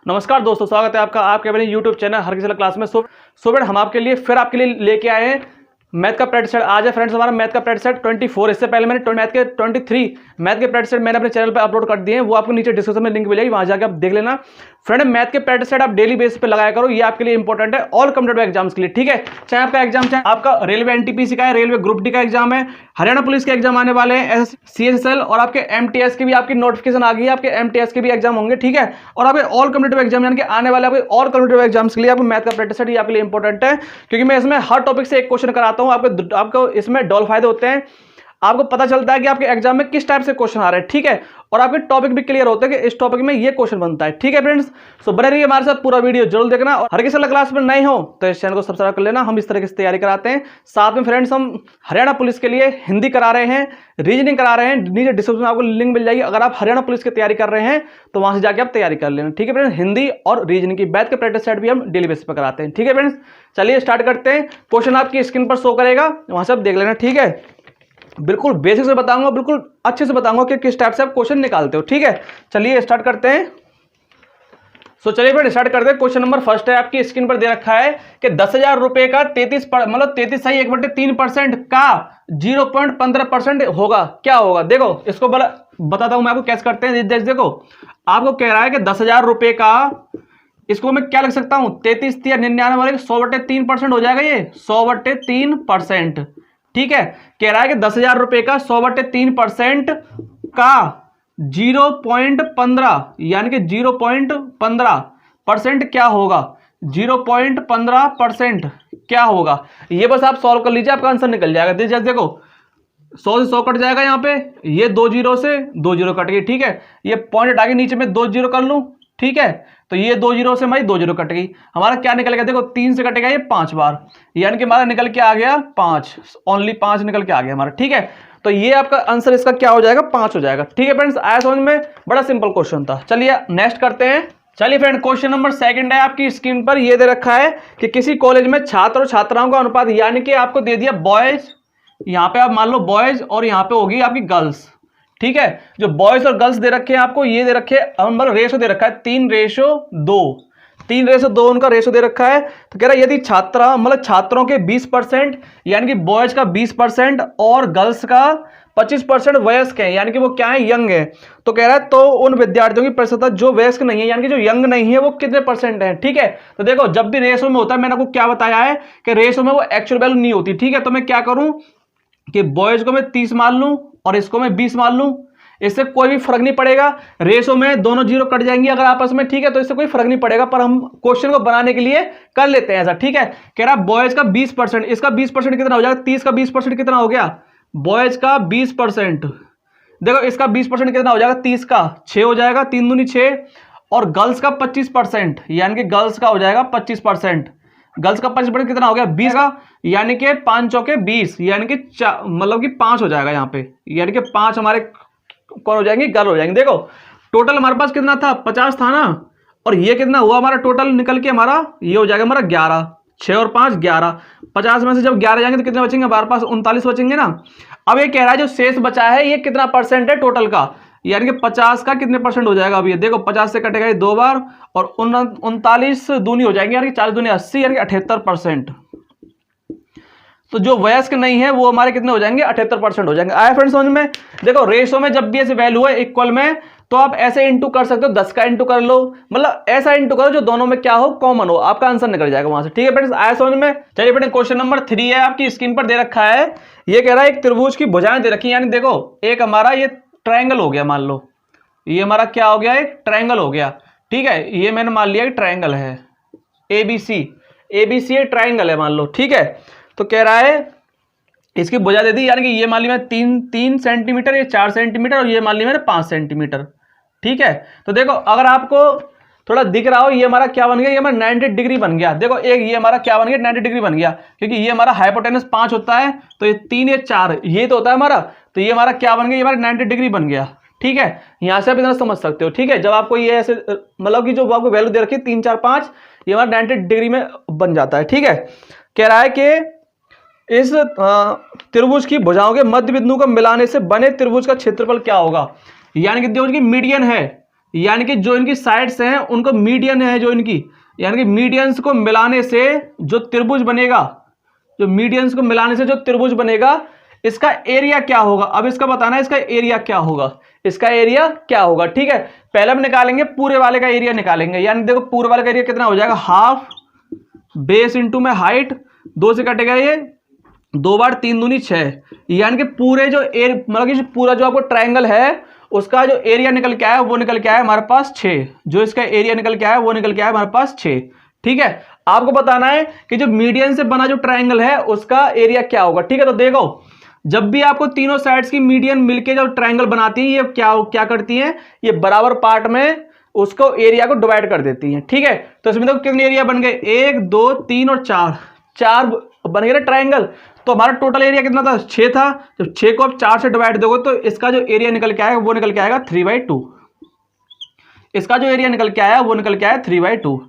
नमस्कार दोस्तों, स्वागत है आपका आपके अपने YouTube चैनल हर किसी क्लास में। सो हम आपके लिए फिर आपके लिए लेके आए हैं मैथ का प्रैक्टिस सेट। आज है फ्रेंड्स हमारा मैथ का प्रैक्टिस सेट 24। इससे पहले मैंने मैथ के 23 मैथ के प्रैक्टिस सेट मैंने अपने चैनल पे अपलोड कर दिए हैं, वो आपको नीचे डिस्क्रिप्शन में लिंक मिलेगी, वहां जाकर आप देख लेना। फ्रेंड मैथ के प्रैक्टिस सेट आप डेली बेसिस पे लगाया करो, ये आपके लिए इंपॉर्टेंट है ऑल कम्पिटेटिव एग्जाम्स के लिए। ठीक है, चाहे आपका एग्जाम चाहे आपका रेलवे एनटीपीसी का है, रेलवे ग्रुप डी का एग्जाम है, हरियाणा पुलिस के एग्जाम आने वाले हैं, CSSL और आपके MTS की भी आपकी नोटिफिकेशन आ गई है, आपके MTS के भी एग्जाम होंगे। ठीक है, और आपके ऑल कम्पिटेटिव एग्जाम यानी कि आने वाले आपके ऑल कम्पिटेटिव एग्जाम्स के लिए आपको मैथ का प्रैक्टिस सेट ये आपके लिए इंपॉर्टेंट है, क्योंकि मैं इसमें हर टॉपिक से एक क्वेश्चन कराता हूं। आपको इसमें डबल फायदे होते हैं, आपको पता चलता है कि आपके एग्जाम में किस टाइप से क्वेश्चन आ रहे हैं। ठीक है, और आपके टॉपिक भी क्लियर होते हैं कि इस टॉपिक में ये क्वेश्चन बनता है। ठीक है फ्रेंड्स, सो बने रहिए हमारे साथ, पूरा वीडियो जरूर देखना। और हर किसी क्लास में नए हो तो इस चैनल को सब्सक्राइब कर लेना, हम इस तरह की तैयारी कराते हैं। साथ में फ्रेंड्स हम हरियाणा पुलिस के लिए हिंदी करा रहे हैं, रीजनिंग करा रहे हैं, नीचे डिस्क्रिप्शन में आपको लिंक मिल जाएगी। अगर आप हरियाणा पुलिस की तैयारी कर रहे हैं तो वहां से जाकर आप तैयारी कर लेना। ठीक है फ्रेंड्स, हिंदी और रीजनिंग की मैथ के प्रैक्टिस सेट भी हम डेली बेसिस पर कराते हैं। ठीक है फ्रेंड्स, चलिए स्टार्ट करते हैं। क्वेश्चन आपकी स्क्रीन पर शो करेगा, वहां से आप देख लेना। ठीक है, बिल्कुल बेसिक से बताऊंगा, बिल्कुल अच्छे से बताऊंगा कि किस टाइप से आप क्वेश्चन निकालते हो। ठीक है, चलिए स्टार्ट करते हैं। चलिए फिर स्टार्ट करते हैं। क्वेश्चन नंबर फर्स्ट है, आपकी स्क्रीन पर दे रखा है कि 10,000 रुपए का 33 का 0.15% होगा, क्या होगा। देखो इसको बताता हूं मैं आपको कैसे करते हैं। देखो आपको कह रहा है कि 10,000 रुपए का, इसको मैं क्या लिख सकता हूं, 33 या 99 वाले 100/3% हो जाएगा, ये 100/3%। ठीक है, कह रहा है कि 10,000 रुपए का 100/3% का 0.15 यानी कि 0.15% क्या होगा, 0.15% क्या होगा। ये बस आप सॉल्व कर लीजिए, आपका आंसर निकल जाएगा। देखो 100 से 100 कट जाएगा, यहाँ पे ये 2 0 से 2 0 कट गई। ठीक है, ये पॉइंट हटा के नीचे में 2 0 कर लूं। ठीक है, तो ये 2 0 से हमारी 2 0 कट गई। हमारा क्या निकल गया, देखो 3 से कटेगा ये 5 बार, यानी कि हमारा निकल के आ गया 5, ओनली 5 निकल के आ गया हमारा। ठीक है, तो ये आपका आंसर इसका क्या हो जाएगा, 5 हो जाएगा। ठीक है फ्रेंड्स, आया समझ में, बड़ा सिंपल क्वेश्चन था। चलिए नेक्स्ट करते हैं। चलिए फ्रेंड, क्वेश्चन नंबर सेकंड है, आपकी स्क्रीन पर ये दे रखा है कि किसी कॉलेज में छात्र और छात्राओं का अनुपात, यानी कि आपको दे दिया बॉयज, यहां पे आप मान लो बॉयज और यहां पे होगी आपकी गर्ल्स। ठीक है, जो बॉयज और गर्ल्स दे रखे हैं आपको, ये दे रखे मतलब रेशो दे रखा है 3:2 उनका रेशो दे रखा है। तो कह रहा है यदि छात्रों के 20% यानी कि बॉयज का 20% और गर्ल्स का 25% वयस्क है, यानी कि वो क्या है, यंग है। तो कह रहा है तो उन विद्यार्थियों की प्रतिशत जो वयस्क नहीं है यानी कि जो यंग नहीं है वो कितने % है। ठीक है, तो देखो जब भी रेशो में होता है, मैंने आपको क्या बताया है कि रेशो में वो एक्चुअल वैल्यू नहीं होती। ठीक है, तो मैं क्या करूं कि बॉयज को मैं 30 मान लूं और इसको मैं 20 मान लूं, इससे कोई भी फर्क नहीं पड़ेगा। रेशो में दोनों जीरो कट जाएंगी अगर आपस में। ठीक है, तो इससे कोई फर्क नहीं पड़ेगा, पर हम क्वेश्चन को बनाने के लिए कर लेते हैं ऐसा। ठीक है, कह रहा बॉयज का 20%, इसका 20% कितना हो जाएगा, 30 का 20% कितना हो गया, बॉयज का 20%। देखो इसका 20% कितना हो जाएगा, 30 का 6 हो जाएगा, 3 दूनी 6, और गर्ल्स का 25% यानी कि गर्ल्स का हो जाएगा 25%। गर्ल्स का 25% कितना हो गया, 20 का, यानी कि 5 चौके 20, यानी कि मतलब कि 5 हो जाएगा यहाँ पे, यानी कि 5 हमारे कौन हो जाएंगे, गर्ल हो जाएंगे। देखो टोटल हमारे पास कितना था, 50 था ना, और ये कितना हुआ हमारा टोटल निकल के, हमारा ये हो जाएगा हमारा 11, 6 और 5 11, 50 में से जब 11 जाएंगे तो कितने बचेंगे, हमारे पास 39 बचेंगे ना। अब ये कह रहा है जो शेष बचा है ये कितना % है टोटल का, यानी कि 50 का कितने % हो जाएगा। अब ये देखो 50 से कटेगा ये 2 बार, और 39 दूनी हो जाएंगे, यानी कि 40 दूनी 80, यानी कि 78%। तो जो वयस्क नहीं है वो हमारे कितने हो जाएंगे, 78% हो जाएंगे। आया फ्रेंड्स समझ में। देखो रेशो में जब भी ऐसे वैल्यू है इक्वल में, तो आप ऐसे इंटू कर सकते हो, 10 का इंटू कर लो, मतलब ऐसा इंटू करो जो दोनों में क्या हो, कॉमन हो, आपका आंसर निकल जाएगा वहां से। ठीक है फ्रेंड्स, आया समझ में। चलिए फ्रेंड्स, क्वेश्चन नंबर 3 है, आपकी स्क्रीन पर दे रखा है। ये कह रहा है एक त्रिभुज की भुजाएं दे रखी, यानी देखो एक हमारा ये ट्रायंगल हो गया, मान लो ये हमारा क्या हो गया, एक ट्रायंगल हो गया। ठीक है, ये मैंने मान लिया ट्रायंगल है, ABC एक ट्रायंगल है मान लो। ठीक है, तो कह रहा है इसकी भुजा दे दी, यानी कि ये मान ली मैंने 3 सेंटीमीटर, ये 4 सेंटीमीटर, और ये मान ली मैंने 5 सेंटीमीटर। ठीक है, तो देखो अगर आपको थोड़ा दिख रहा हो, ये हमारा क्या बन गया, ये हमारा 90 डिग्री बन गया। देखो एक ये हमारा क्या बन गया, 90 डिग्री बन गया, क्योंकि ये हमारा हाइपोटेनस 5 होता है, तो ये 3 ये 4 ये तो होता है हमारा, तो ये हमारा क्या बन गया, ये हमारा 90 डिग्री बन गया। ठीक है, यहां से आप इतना समझ सकते हो। ठीक है, जब आपको ये ऐसे मतलब कि जो आपको वैल्यू दे रखी है 3 4 5, ये हमारा 90 डिग्री में बन जाता है। ठीक है, कह रहा है कि इस त्रिभुज की भुजाओं के मध्य बिंदु को मिलाने से बने त्रिभुज का क्षेत्रफल क्या होगा, यानी कि त्रिभुज की मीडियन है, यानी कि जो इनकी साइड्स हैं उनको मीडियन है जो इनकी, यानी कि मीडियंस को मिलाने से जो त्रिभुज बनेगा, जो मीडियंस को मिलाने से जो त्रिभुज बनेगा, इसका एरिया क्या होगा। अब इसका बताना है इसका एरिया क्या होगा, इसका एरिया क्या होगा। ठीक है, पहले हम निकालेंगे पूरे वाले का एरिया निकालेंगे। यानी देखो पूरे वाले का एरिया कितना हो जाएगा, हाफ बेस इंटू में हाइट, 2 से कटेगा ये 2 बार 3 दूनी 6, यानी कि पूरे जो मतलब कि पूरा जो आपको ट्रायंगल है उसका जो एरिया निकल के आया वो निकल के आया हमारे पास 6, जो इसका एरिया निकल के आया वो निकल के आया हमारे पास 6। ठीक है, आपको बताना है कि जो मीडियन से बना जो ट्रायंगल है उसका एरिया क्या होगा। ठीक है, तो देखो जब भी आपको तीनों साइड्स की मीडियन मिलके जो ट्रायंगल बनाती है ये क्या करती हैं, ये बराबर पार्ट में उसको एरिया को डिवाइड कर देती हैं। ठीक है, तो इसमें देखो कितने एरिया बन गए, 1 2 3 और 4 बन गए ना ट्रायंगल। तो हमारा टोटल एरिया कितना था, 6 था। जब 6 को आप 4 से डिवाइड दोगे तो इसका जो एरिया निकल के आएगा वो निकल के आएगा 3/2। इसका जो एरिया निकल के आया वो निकल के आया 3/2।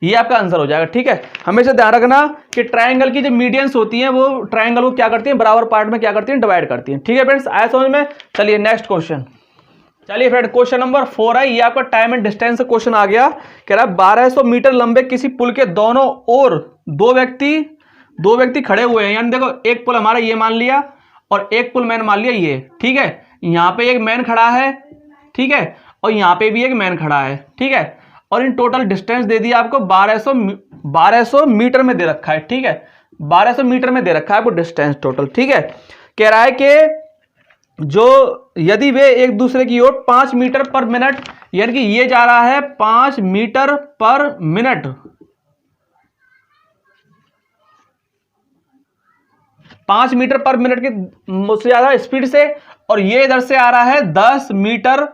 ये आपका आंसर हो जाएगा। ठीक है, हमेशा ध्यान रखना कि ट्रायंगल की जो मीडियंस होती हैं वो ट्रायंगल को क्या करती हैं, बराबर पार्ट में क्या करती हैं, डिवाइड करती हैं। ठीक है फ्रेंड्स, आया समझ में। चलिए नेक्स्ट क्वेश्चन। चलिए फ्रेंड क्वेश्चन नंबर 4 है, ये आपका टाइम एंड डिस्टेंस का क्वेश्चन आ गया। कह रहा है 1200 मीटर लंबे किसी पुल के दोनों ओर दो व्यक्ति खड़े हुए हैं। यानी देखो एक पुल हमारा ये मान लिया और एक पुल मैन मान लिया ये। ठीक है, यहाँ पे एक मैन खड़ा है, ठीक है, और यहाँ पे भी एक मैन खड़ा है। ठीक है, और इन टोटल डिस्टेंस दे दिया आपको 1200 मीटर में दे रखा है। ठीक है, 1200 मीटर में दे रखा है आपको डिस्टेंस टोटल। ठीक है, कह रहा है कि जो यदि वे एक दूसरे की ओर 5 मीटर पर मिनट, यानी कि ये जा रहा है 5 मीटर पर मिनट, 5 मीटर पर मिनट की मुझसे ज्यादा स्पीड से, और ये इधर से आ रहा है 10 मीटर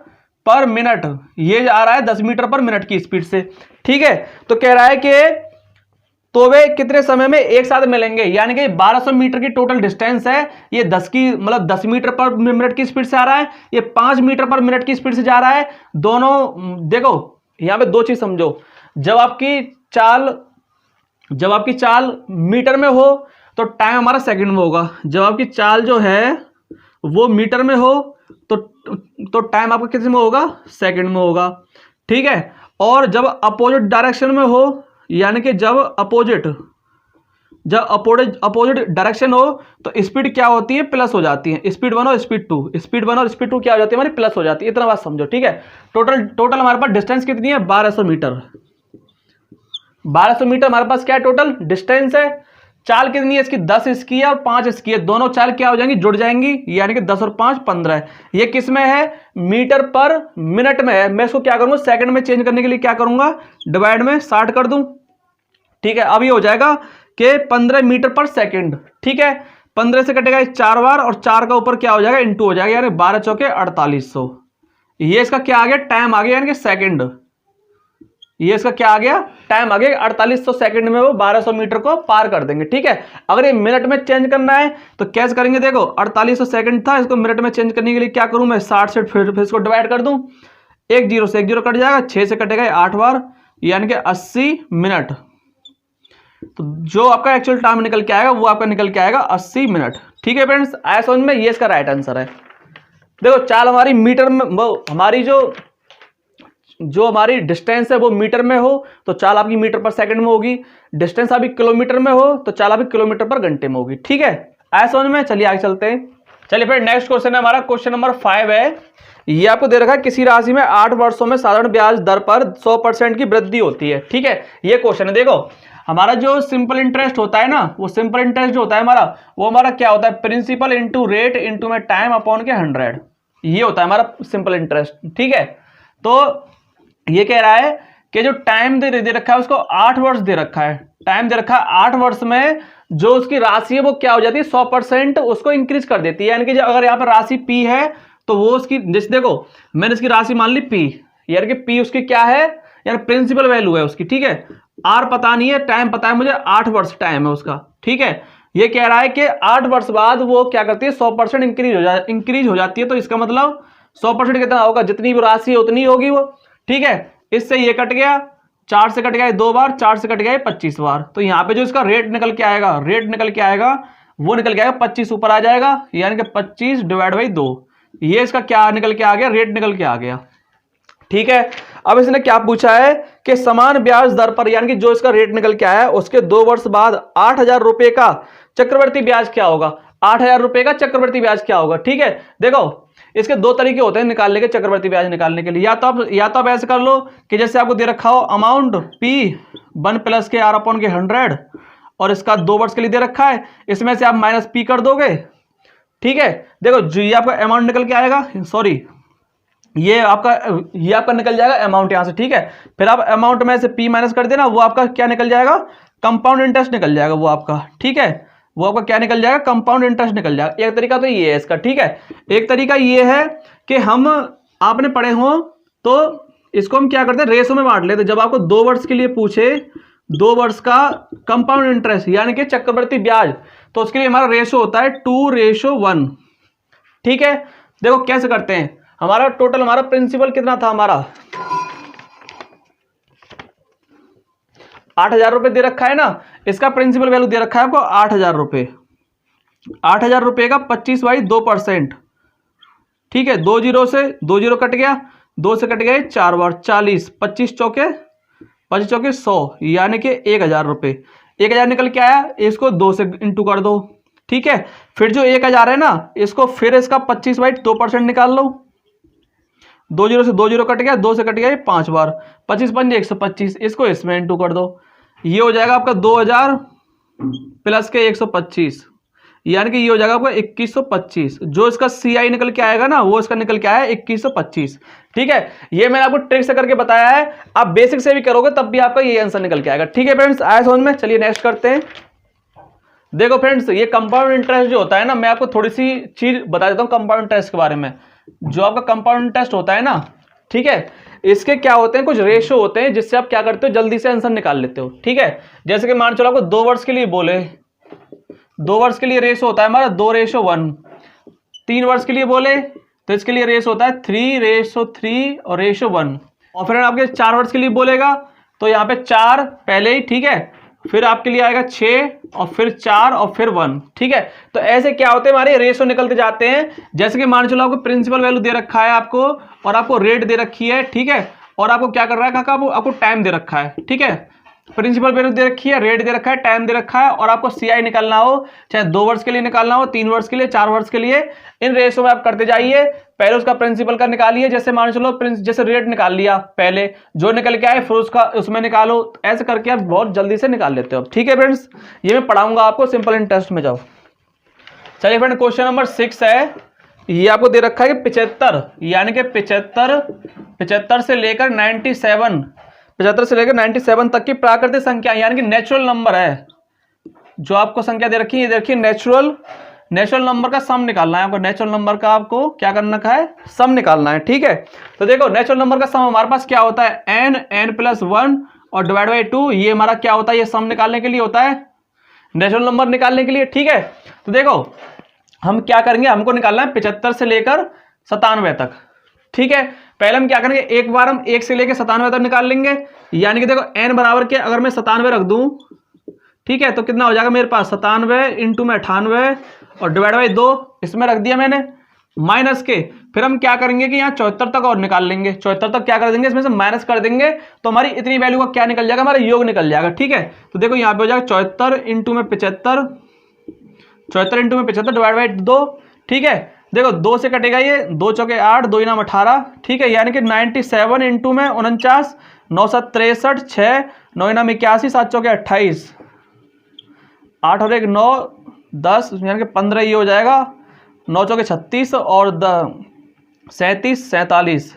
पर मिनट, ये आ रहा है 10 मीटर पर मिनट की स्पीड से। ठीक है, तो कह रहा है कि तो वे कितने समय में एक साथ मिलेंगे। यानी कि 1200 मीटर की टोटल डिस्टेंस है, ये 10 मीटर पर मिनट की स्पीड से आ रहा है, ये 5 मीटर पर मिनट की स्पीड से जा रहा है। दोनों देखो यहां पे दो चीज समझो, जब आपकी चाल मीटर में हो तो टाइम हमारा सेकंड में होगा, जब आपकी चाल जो है वो मीटर में हो तो टाइम आपका कितने में होगा, सेकंड में होगा। ठीक है, और जब अपोजिट डायरेक्शन में हो, यानी कि जब अपोजिट डायरेक्शन हो तो स्पीड क्या होती है, प्लस हो जाती है। स्पीड 1 और स्पीड 2, स्पीड 1 और स्पीड 2 क्या हो जाती है हमारी, प्लस हो जाती है। इतना बात समझो। ठीक है, टोटल हमारे पास डिस्टेंस कितनी है, 1200 मीटर। 1200 मीटर हमारे पास क्या है, टोटल डिस्टेंस है। चाल कितनी है इसकी, 10 इसकी है और 5 इसकी है, दोनों चाल क्या हो जाएंगी, जुड़ जाएंगी, यानी कि 10 और 5 15 है। ये किस में है, मीटर पर मिनट में है। मैं इसको क्या करूंगा, सेकंड में चेंज करने के लिए क्या करूंगा, डिवाइड में 60 कर दूं। ठीक है, अब ये हो जाएगा कि 15 मीटर पर सेकंड। ठीक है, 15 से कटेगा 4 बार और 4 का ऊपर क्या हो जाएगा, इंटू हो जाएगा, यानी 12 चौके 4800। ये इसका क्या आ गया, टाइम आ गया, यानी कि सेकंड। ये इसका क्या आ गया, टाइम आ गया, 4800 सेकंड में वो 1200 मीटर को पार कर देंगे। ठीक है, अगर ये मिनट में चेंज करना है तो कैसे करेंगे, देखो 4800 सेकंड था, इसको मिनट में चेंज करने के लिए क्या करूं मैं, 60 से फिर इसको डिवाइड कर दूं, 1 0 से 1 0 कट जाएगा, 6 से कटेगा 8 बार, यानी कि 80 मिनट। तो जो आपका एक्चुअल टाइम निकल के आएगा वो आपका निकल के आएगा 80 मिनट। ठीक है फ्रेंड्स, आया समझ में, ये इसका राइट आंसर है। देखो चाल हमारी मीटर में, वो हमारी जो हमारी डिस्टेंस है वो मीटर में हो तो चाल आपकी मीटर पर सेकंड में होगी, डिस्टेंस आपकी किलोमीटर में हो तो चाल आपकी किलोमीटर पर घंटे में होगी। ठीक है, आया समझ में। चलिए आगे चलते हैं। चलिए फिर नेक्स्ट क्वेश्चन है हमारा, क्वेश्चन नंबर 5 है। ये आपको दे रखा है किसी राशि में 8 वर्षों में साधारण ब्याज दर पर 100% की वृद्धि होती है। ठीक है, ये क्वेश्चन है। देखो हमारा जो सिंपल इंटरेस्ट होता है ना, वो सिंपल इंटरेस्ट जो होता है हमारा, वो हमारा क्या होता है, प्रिंसिपल इंटू रेट इंटू में टाइम अपॉन के 100, ये होता है हमारा सिंपल इंटरेस्ट। ठीक है, तो ये कह रहा है कि जो टाइम दे रखा है उसको 8 वर्ष दे रखा है, टाइम दे रखा है 8 वर्ष में जो उसकी राशि है वो क्या हो जाती है, 100% उसको इंक्रीज कर देती है। यानी कि अगर यहाँ पर राशि P है तो वो उसकी, जैसे देखो मैंने इसकी राशि मान ली P, यानी कि P उसकी क्या है, यानी प्रिंसिपल वैल्यू है उसकी। ठीक है, R पता नहीं है, टाइम पता है मुझे, 8 वर्ष टाइम है उसका। ठीक है, ये कह रहा है कि 8 वर्ष बाद वो क्या करती है, 100% इंक्रीज हो जाती है। तो इसका मतलब 100% कितना होगा, जितनी भी राशि है उतनी होगी वो। ठीक है, इससे ये कट गया, 4 से कट गया 2 बार, 4 से कट गया 25 बार। तो यहाँ पे जो इसका रेट निकल के आएगा, वो निकल के आएगा 25 ऊपर आ जाएगा, यानी कि 25 डिवाइड बाई 2, ये इसका क्या निकल के आ गया, रेट निकल के आ गया। ठीक है, अब इसने क्या पूछा है कि समान ब्याज दर पर, यानी कि जो इसका रेट निकल के आया है उसके 2 वर्ष बाद 8,000 रुपए का चक्रवर्ती ब्याज क्या होगा। 8,000 रुपए का चक्रवर्ती ब्याज क्या होगा। ठीक है, देखो इसके दो तरीके होते हैं निकालने के, चक्रवर्ती ब्याज निकालने के लिए। या तो आप ऐसे कर लो कि जैसे आपको दे रखा हो अमाउंट P1 प्लस के R अपॉन के 100 और इसका 2 वर्ष के लिए दे रखा है, इसमें से आप माइनस P कर दोगे। ठीक है, देखो जो ये आपका अमाउंट निकल के आएगा, सॉरी ये आपका निकल जाएगा अमाउंट यहां से। ठीक है, फिर आप अमाउंट में से P माइनस कर देना, वो आपका क्या निकल जाएगा, कंपाउंड इंटरेस्ट निकल जाएगा वो आपका। ठीक है, वो आपका क्या निकल जाएगा, कंपाउंड इंटरेस्ट निकल जाएगा। एक तरीका तो ये है इसका। ठीक है, एक तरीका ये है कि हम आपने पढ़े हो तो इसको हम क्या करते हैं, रेशो में बांट लेते। जब आपको 2 वर्ष के लिए पूछे 2 वर्ष का कंपाउंड इंटरेस्ट यानी कि चक्रवर्ती ब्याज, तो उसके लिए हमारा रेशो होता है 2:1। ठीक है, देखो कैसे करते हैं, हमारा टोटल हमारा प्रिंसिपल कितना था, हमारा 8,000 रुपए दे रखा है ना, इसका प्रिंसिपल वैल्यू दे रखा है आपको 8,000 रुपए। 8,000 रुपए का 25/2%। ठीक है, 2 जीरो से 2 जीरो कट गया, 2 से कट गए 4 बार 40, 25 चौके 100, यानी कि 1,000 रुपए। 1,000 निकल के आया, इसको 2 से इंटू कर दो। ठीक है, फिर जो 1,000 है ना, इसको फिर इसका 25/2% निकाल लो। 2 जीरो से 2 जीरो कट गया, 2 से कट गया 5 बार, 25 पंजे 125, इसको इसमें इंटू कर दो। ये हो जाएगा आपका 2,000 प्लस के 125, यानी कि ये हो जाएगा आपका 2125। जो इसका CI निकल के आएगा ना, वो इसका निकल के आया 2125। ठीक है, ये मैंने आपको ट्रिक से करके बताया है, आप बेसिक से भी करोगे तब भी आपका ये आंसर निकल के आएगा। ठीक है फ्रेंड्स, आया समझ में। चलिए नेक्स्ट करते हैं। देखो फ्रेंड्स, ये कंपाउंड इंटरेस्ट जो होता है ना, मैं आपको थोड़ी सी चीज बता देता हूँ कंपाउंड इंटरेस्ट के बारे में। जो आपका कंपाउंड इंटरेस्ट होता है ना, ठीक है, इसके क्या होते हैं, कुछ रेशो होते हैं जिससे आप क्या करते हो, जल्दी से आंसर निकाल लेते हो। ठीक है, जैसे कि मान चलो आपको 2 वर्ष के लिए बोले, 2 वर्ष के लिए रेशो होता है हमारा 2:1। 3 वर्ष के लिए बोले तो इसके लिए रेशो होता है 3:3 और 1:1। और फिर आपके 4 वर्ष के लिए बोलेगा तो यहाँ पे 4 पहले ही। ठीक है, फिर आपके लिए आएगा 6 और फिर 4 और फिर 1। ठीक है, तो ऐसे क्या होते हैं, हमारे रेशो निकलते जाते हैं। जैसे कि मान चलो आपको प्रिंसिपल वैल्यू दे रखा है आपको, और आपको रेट दे रखी है। ठीक है, और आपको क्या कर रहा है काका, आपको टाइम दे रखा है। ठीक है, प्रिंसिपल वैल्यू दे रखी है, रेट दे रखा है, टाइम दे रखा है, और आपको CI निकालना हो, चाहे 2 वर्ष के लिए निकालना हो, 3 वर्ष के लिए, 4 वर्ष के लिए, इन रेशो में आप करते जाइए। पहले उसका प्रिंसिपल का निकालिए, जैसे मान चलो जैसे रेट निकाल लिया, पहले जो निकल के आए फिर उसका उसमें निकालो, ऐसे करके आप बहुत जल्दी से निकाल लेते हो। ठीक है फ्रेंड्स, ये मैं पढ़ाऊंगा आपको सिंपल इंटरेस्ट में। जाओ चलिए फ्रेंड, क्वेश्चन नंबर 6 है। ये आपको दे रखा है कि 75, यानी कि 75 से लेकर 97, 75 से लेकर 97 तक की प्राकृतिक संख्या यानी कि नेचुरल नंबर है। जो आपको संख्या दे रखी है, ये देखिए नेचुरल नंबर का सम निकालना है आपको। नेचुरल नंबर का आपको क्या करना है, सम निकालना है। ठीक है, तो देखो नेचुरल नंबर का सम हमारे पास क्या होता है, n+1 और डिवाइड बाई 2। ये हमारा क्या होता है, ये सम निकालने के लिए होता है, नेचुरल नंबर निकालने के लिए। ठीक है, तो देखो हम क्या करेंगे, हमको निकालना है 75 से लेकर 97 तक। ठीक है, पहले हम क्या करेंगे, एक बार हम 1 से लेकर 97 तक निकाल लेंगे। यानी कि देखो n बराबर के अगर मैं 97 रख दूं, ठीक है, तो कितना हो जाएगा मेरे पास, 97 इंटू में 98 और डिवाइड बाई 2, इसमें रख दिया मैंने, माइनस के। फिर हम क्या करेंगे कि यहाँ 74 तक और निकाल लेंगे। 74 तक क्या कर देंगे, इसमें से माइनस कर देंगे, तो हमारी इतनी वैल्यू का क्या निकल जाएगा, हमारा योग निकल जाएगा। ठीक है, तो देखो यहाँ पे हो जाएगा 74 इंटू में 75, 74 इंटू में 75 डिवाइड बाई 2। ठीक है, देखो 2 से कटेगा ये, 2 चौके 8, 2 इनाम 18। ठीक है, यानी कि 97 इंटू में 49, 9 7 63, 6 9 इनाम 81, 7 चौके 28, 8 और 1 9 10, यानी कि 15 ये हो जाएगा, 9 चौके 36 और 37 47,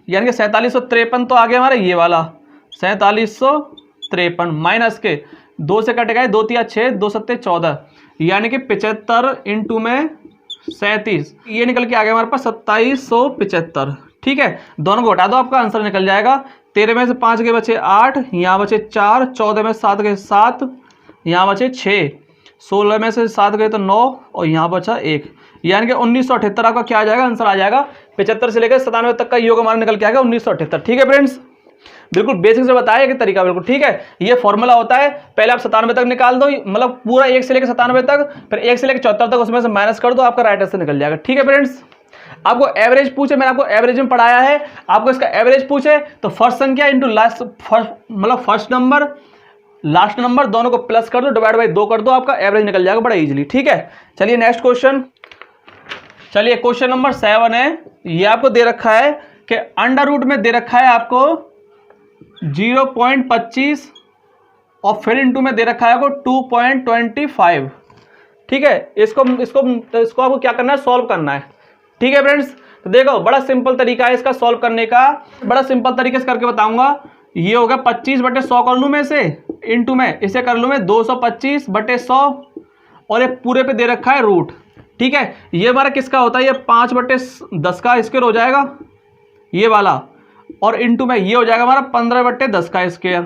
यानी कि 4753 तो आ गया हमारा ये वाला 4753, माइनस के 2 से कटेगा 2 3 6, 2 7 14, यानी कि 75 इंटू में 37, ये निकल के आ गया हमारे पास 2775। ठीक है, दोनों को हटा दो, आपका आंसर निकल जाएगा। 13 में से 5 के बचे 8, यहाँ बचे 4, 14 में 7 के 7, यहाँ बचे 6, 16 में से 7 गए तो 9 और यहाँ बचा 1, यानी कि 1978 आपका क्या आ जाएगा, आंसर आ जाएगा। 75 से लेकर 97 तक का योग हमारा निकल के आएगा 1978। ठीक है फ्रेंड्स, बिल्कुल बेसिक से बताया कि तरीका बिल्कुल ठीक है। ये फॉर्मूला होता है, पहले आप 97 तक निकाल दो, मतलब पूरा 1 से लेकर 97 तक, फिर 1 से लेकर 74 तक उसमें से माइनस कर दो, आपका राइट आंसर निकल जाएगा। ठीक है फ्रेंड्स, आपको एवरेज पूछे, मैंने आपको एवरेज में पढ़ाया है, आपको इसका एवरेज पूछे तो फर्स्ट संख्या इंटू लास्ट, मतलब फर्स्ट नंबर लास्ट नंबर दोनों को प्लस कर दो, डिवाइड बाई 2 कर दो, आपका एवरेज निकल जाएगा बड़ा इजीली। ठीक है, चलिए नेक्स्ट क्वेश्चन। चलिए क्वेश्चन नंबर 7 है, ये आपको दे रखा है कि अंडर रूट में दे रखा है आपको 0.25 और फिर इंटू में दे रखा है आपको 2.25। ठीक है, इसको आपको क्या करना है, सॉल्व करना है। ठीक है फ्रेंड्स, तो देखो बड़ा सिंपल तरीका है इसका सॉल्व करने का, बड़ा सिंपल तरीके से करके बताऊंगा। ये होगा 25/100 कर लूँ मैं इसे, इंटू में इसे कर लूँ मैं 225/100 और ये पूरे पे दे रखा है रूट। ठीक है, ये हमारा किसका होता है, ये 5/10 का स्क्वायर हो जाएगा ये वाला, और इंटू में ये हो जाएगा हमारा 15/10 का स्क्वायर।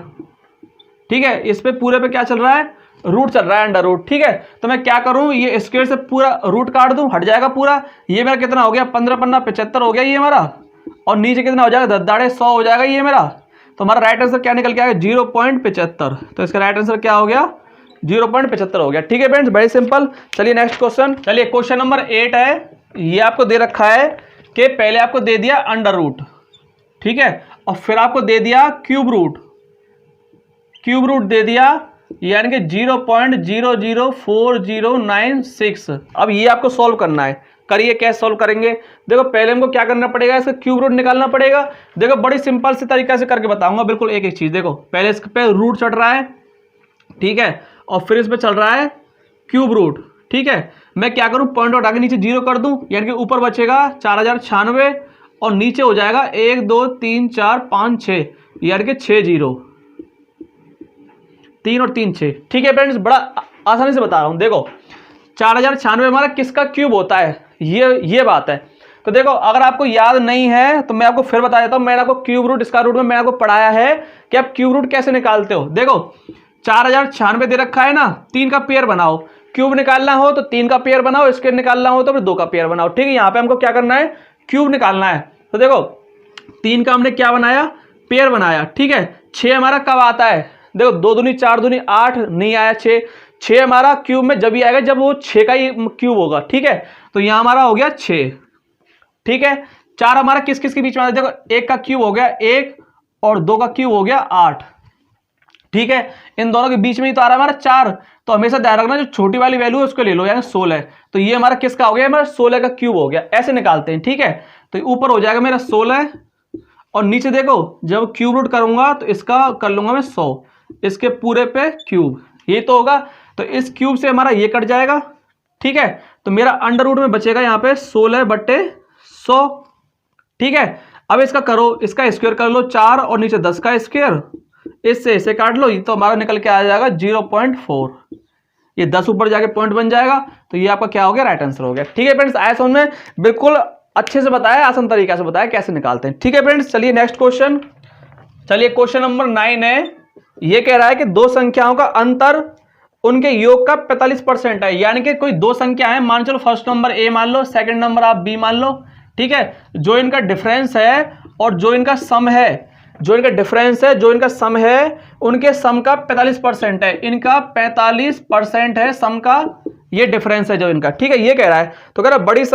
ठीक है, इस पे पूरे पे क्या चल रहा है, रूट चल रहा है, अंडर रूट। ठीक है, तो मैं क्या करूं, ये स्क्वायर से पूरा रूट काट दूं, हट जाएगा पूरा। ये मेरा कितना हो गया, 15×5 हो गया ये हमारा, और नीचे कितना हो जाएगा, 10×100 हो जाएगा ये मेरा। तो हमारा राइट आंसर क्या निकल के आएगा, 0.75। तो इसका राइट आंसर क्या हो गया, 0.75 हो गया। ठीक है फ्रेंड्स, वेरी सिंपल। चलिए नेक्स्ट क्वेश्चन। चलिए क्वेश्चन नंबर 8 है, ये आपको दे रखा है कि पहले आपको दे दिया अंडर रूट, ठीक है, और फिर आपको दे दिया क्यूब रूट दे दिया, यानी कि 0.004096। अब ये आपको सॉल्व करना है, करिए कैसे सॉल्व करेंगे। देखो पहले हमको क्या करना पड़ेगा, इसका क्यूब रूट निकालना पड़ेगा। देखो बड़ी सिंपल सी तरीका से करके बताऊंगा, बिल्कुल एक एक चीज। देखो पहले इस पे रूट चढ़ रहा है, ठीक है, और फिर इस पे चल रहा है क्यूब रूट। ठीक है, मैं क्या करूं, पॉइंट आउट आगे नीचे 0 कर दूं, यानी कि ऊपर बचेगा 4096 और नीचे हो जाएगा 1 2 3 4 5 6, यानी कि 6 0, 3 और 3 6। ठीक है फ्रेंड्स, बड़ा आसानी से बता रहा हूं। देखो 4096 हमारा किसका क्यूब होता है, ये बात है। तो देखो अगर आपको याद नहीं है तो मैं आपको फिर बता देता हूं, मैंने आपको क्यूब रूट स्क्वायर रूट में मैंने आपको पढ़ाया है कि आप क्यूब रूट कैसे निकालते हो। देखो 4096 दे रखा है ना, 3 का पेयर बनाओ, क्यूब निकालना हो तो 3 का पेयर बनाओ, स्क्वायर निकालना हो तो फिर 2 का पेयर बनाओ। ठीक है, यहाँ पे हमको क्या करना है, क्यूब निकालना है। तो देखो 3 का हमने क्या बनाया, पेयर बनाया। ठीक है, 6 हमारा कब आता है, देखो 2 दूनी 4 दूनी 8, नहीं आया 6 हमारा क्यूब में जब ही आएगा जब वो 6 का ही क्यूब होगा। ठीक है, तो यहाँ हमारा हो गया 6। ठीक है, 4 हमारा किस किस के बीच में आता है, देखो 1 का क्यूब हो गया 1 और 2 का क्यूब हो गया 8। ठीक है, इन दोनों के बीच में ही तो आ रहा है हमारा 4, तो हमेशा ध्यान रखना जो छोटी वाली वैल्यू है उसको ले लो, यानी 16। तो ये हमारा किसका हो गया, हमारा 16 का क्यूब हो गया। ऐसे निकालते हैं। ठीक है, तो ऊपर हो जाएगा मेरा 16 और नीचे देखो जब क्यूब रूट करूंगा तो इसका कर लूंगा मैं 100, इसके पूरे पे क्यूब, ये तो होगा। तो इस क्यूब से हमारा ये कट जाएगा। ठीक है, तो मेरा अंडर रूट में बचेगा यहाँ पे 16/100। ठीक है, अब इसका करो, इसका स्क्वायर कर लो 4 और नीचे 10 का स्क्वायर, इससे इसे काट लो, ये तो हमारा निकल के आ जाएगा 0.4। ये 10 ऊपर जाके पॉइंट बन जाएगा, तो ये आपका क्या हो गया, राइट आंसर हो गया। ठीक है फ्रेंड्स, आया समझ में, बिल्कुल अच्छे से बताया, आसान तरीका से बताया कैसे निकालते हैं। ठीक है फ्रेंड्स, चलिए नेक्स्ट क्वेश्चन। चलिए क्वेश्चन नंबर 9 है, ये कह रहा है कि दो संख्याओं का अंतर उनके योग का 45% है। यानी कि कोई दो संख्या है, मान चलो फर्स्ट नंबर ए मान लो, सेकंड नंबर आप बी मान लो। ठीक है, जो इनका डिफरेंस है और जो इनका सम है, जो इनका डिफरेंस है जो इनका सम है, उनके सम का 45% है, इनका 45% है सम का, ये डिफरेंस है जो इनका। ठीक है, ये कह रहा है। तो कह रहा है बड़ी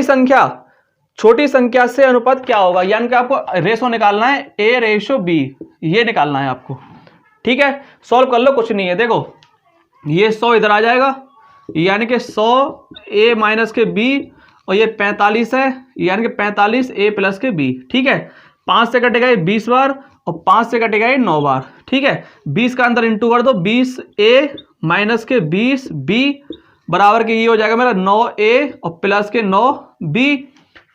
संख्या छोटी संख्या से अनुपात क्या होगा, यानी कि आपको रेशो निकालना है A/B, ये निकालना है आपको। ठीक है, सॉल्व कर लो, कुछ नहीं है। देखो ये 100 इधर आ जाएगा, यानी कि 100 A माइनस के B, और ये 45 है, यानी कि 45 A प्लस के B। ठीक है, 5 से कटेगा ये 20 बार और 5 से कटेगा ये 9 बार। ठीक है, 20 का अंदर इंटू कर दो, 20 A माइनस के 20 B बराबर के ये हो जाएगा मेरा 9 A और प्लस के 9 B।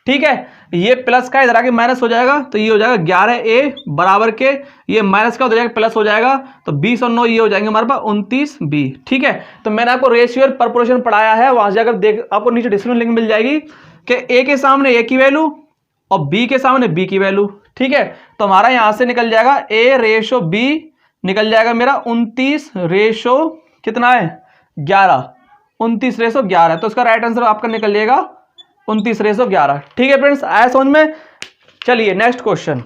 ठीक है, ये प्लस का इधर आके माइनस हो जाएगा, तो ये हो जाएगा 11 A बराबर के ये माइनस का हो जाएगा प्लस हो जाएगा, तो 20 और 9 ये हो जाएंगे हमारे पास 29 B। ठीक है, तो मैंने आपको रेशियो और प्रपोर्शन पढ़ाया है, वहां से अगर देख आपको नीचे डिस्क्रिप्शन लिंक मिल जाएगी कि A के सामने A की वैल्यू और B के सामने B की वैल्यू। ठीक है, तो हमारा यहां से निकल जाएगा A/B, निकल जाएगा मेरा 29 रेशो कितना है 11, 29/11। तो इसका राइट आंसर आपका निकल जाएगा 29/11। ठीक है फ्रेंड्स, आया समझ में। चलिए नेक्स्ट क्वेश्चन,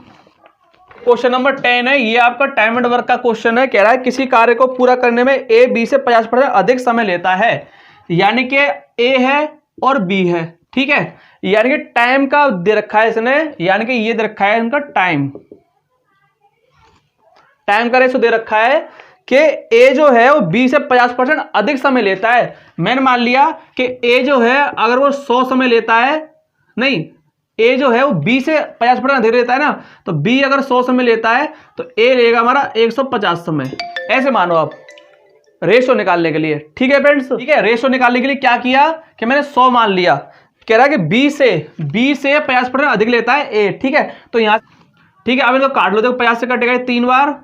क्वेश्चन नंबर 10 है, ये आपका टाइम एंड वर्क का क्वेश्चन है। कह रहा है किसी कार्य को पूरा करने में A B से 50% अधिक समय लेता है, यानी कि A है और B है। ठीक है, यानी कि टाइम का दे रखा है इसने, यानी कि ये दे रखा है इनका टाइम का रेशो दे रखा है कि ए जो है वो बी से 50% अधिक समय लेता है। मैंने मान लिया कि ए जो है अगर वो 100 समय लेता है, नहीं, ए जो है वो बी से 50% अधिक लेता है ना, तो बी अगर 100 समय लेता है तो ए लेगा हमारा 150 समय। ऐसे मानो आप रेशो निकालने के लिए। ठीक है फ्रेंड्स, ठीक है, रेशो निकालने के लिए क्या किया कि मैंने 100 मान लिया, कह रहा है कि बी से 50% अधिक लेता है ए। ठीक है, तो यहां, ठीक है, अब इनको काट लो। देखो 50 से कटेगा 3 बार,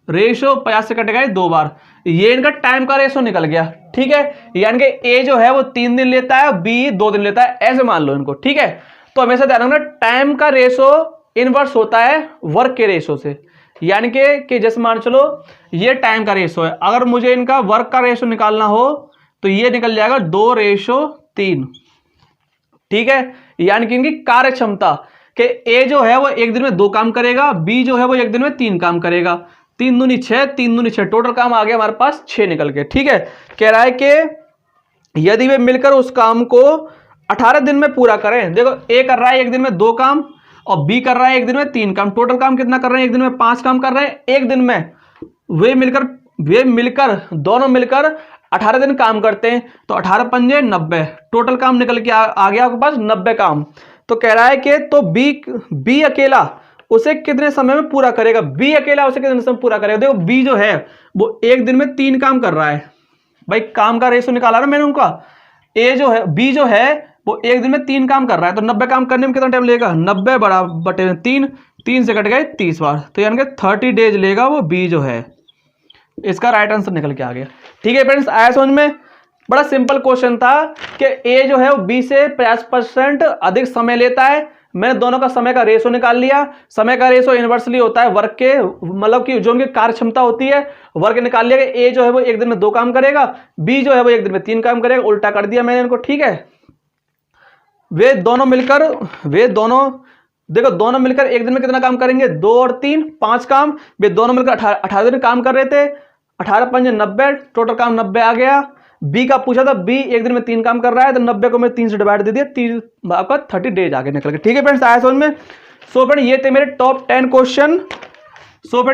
रेशो 50 से कटेगा 2 बार, ये इनका टाइम का रेशो निकल गया। ठीक है, यानी कि ए जो है वो 3 दिन लेता है, बी 2 दिन लेता है, ऐसे मान लो इनको। ठीक है, तो हमेशा ध्यान रखना टाइम का रेशो इनवर्स होता है वर्क के रेशो से, यानी कि जैसे मान चलो ये टाइम का रेशो है, अगर मुझे इनका वर्क का रेशो निकालना हो तो ये निकल जाएगा 2:3। ठीक है, यानी कि इनकी कार्य क्षमता कि ए जो है वो एक दिन में 2 काम करेगा, बी जो है वो एक दिन में 3 काम करेगा। 3 दूनी 6, 3 दूनी 6, टोटल काम आ गया हमारे पास 6 निकल के। ठीक है, कह रहा है कि यदि वे मिलकर उस काम को 18 दिन में पूरा करें। देखो ए कर रहा है एक दिन में 2 काम और बी कर रहा है एक दिन में 3 काम, टोटल काम कितना कर रहे हैं, एक दिन में 5 काम कर रहे हैं एक दिन में। वे मिलकर दोनों मिलकर 18 दिन काम करते हैं, तो 18 पंजे 90, टोटल काम निकल के आ गया आपके पास 90 काम। तो कह रहा है कि तो बी अकेला उसे कितने समय में पूरा करेगा, बी अकेला उसे कितने समय में पूरा करेगा। देखो बी जो है वो एक दिन में 3 काम कर रहा है, भाई काम का रेशो निकाला ना मैंने उनका। ए जो है, बी जो है वो एक दिन में 3 काम कर रहा है, तो 90 काम करने में कितना टाइम लेगा, 90 बड़ा बटे 3, 3 से कट गए 30 बार, तो यानी कि 30 डेज लेगा वो बी जो है। इसका राइट आंसर निकल के आ गया। ठीक है फ्रेंड्स, आया समझ में? बड़ा सिंपल क्वेश्चन था कि ए जो है वो बी से 50% अधिक समय लेता है। मैंने दोनों का समय का रेशो निकाल लिया। समय का रेशो इनवर्सली होता है वर्क के, मतलब कि जो उनकी कार्य क्षमता होती है, वर्क निकाल लिया कि ए जो है वो एक दिन में 2 काम करेगा, बी जो है वो एक दिन में 3 काम करेगा, उल्टा कर दिया मैंने इनको। ठीक है, वे दोनों मिलकर देखो दोनों मिलकर एक दिन में कितना काम करेंगे, 2 और 3 5 काम। वे दोनों मिलकर 18 दिन काम कर रहे थे, 18 पंजे 90, टोटल काम 90 आ गया। बी का पूछा था, बी एक दिन में 3 काम कर रहा है, तो 90 को मैं 3 से डिवाइड दे दिया, 3 आपका 30 डेज आगे निकल के। ठीक है फ्रेंड्स, आया समझ में? सो फ्रेंड ये थे मेरे टॉप 10 क्वेश्चन।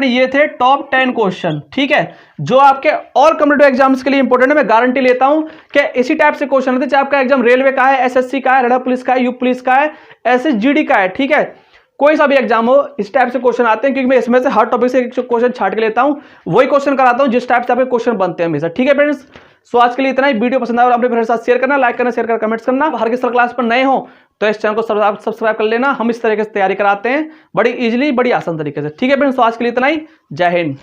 ये थे टॉप 10 क्वेश्चन। ठीक है, जो आपके ऑल कॉम्पिटिटिव एग्जाम्स के लिए इंपॉर्टेंट है। मैं गारंटी लेता हूं कि इसी टाइप से क्वेश्चन आते हैं, चाहे आपका एग्जाम रेलवे का है, एसएससी का है, हरियाणा पुलिस का है, यूपी पुलिस का है, एसएसजीडी का है। ठीक है, कोई सा भी एग्जाम हो इस टाइप से क्वेश्चन आते हैं, क्योंकि मैं इसमें से हर टॉपिक से एक क्वेश्चन छाट के लेता हूं, वही क्वेश्चन कराता हूं जिस टाइप से आपके क्वेश्चन बनते हैं हमेशा। ठीक है फ्रेंड्स, सो आज के लिए इतना ही। वीडियो पसंद आया और अपने फ्रेंड्स के साथ शेयर करना, लाइक करना, शेयर करना, कमेंट्स करना। हर किसी क्लास पर नए हो तो इस चैनल को सब्सक्राइब कर लेना। हम इस तरीके से तैयारी कराते हैं बड़ी इजीली, बड़ी आसान तरीके से। ठीक है फ्रेंड्स, तो आज के लिए इतना ही। जय हिंद।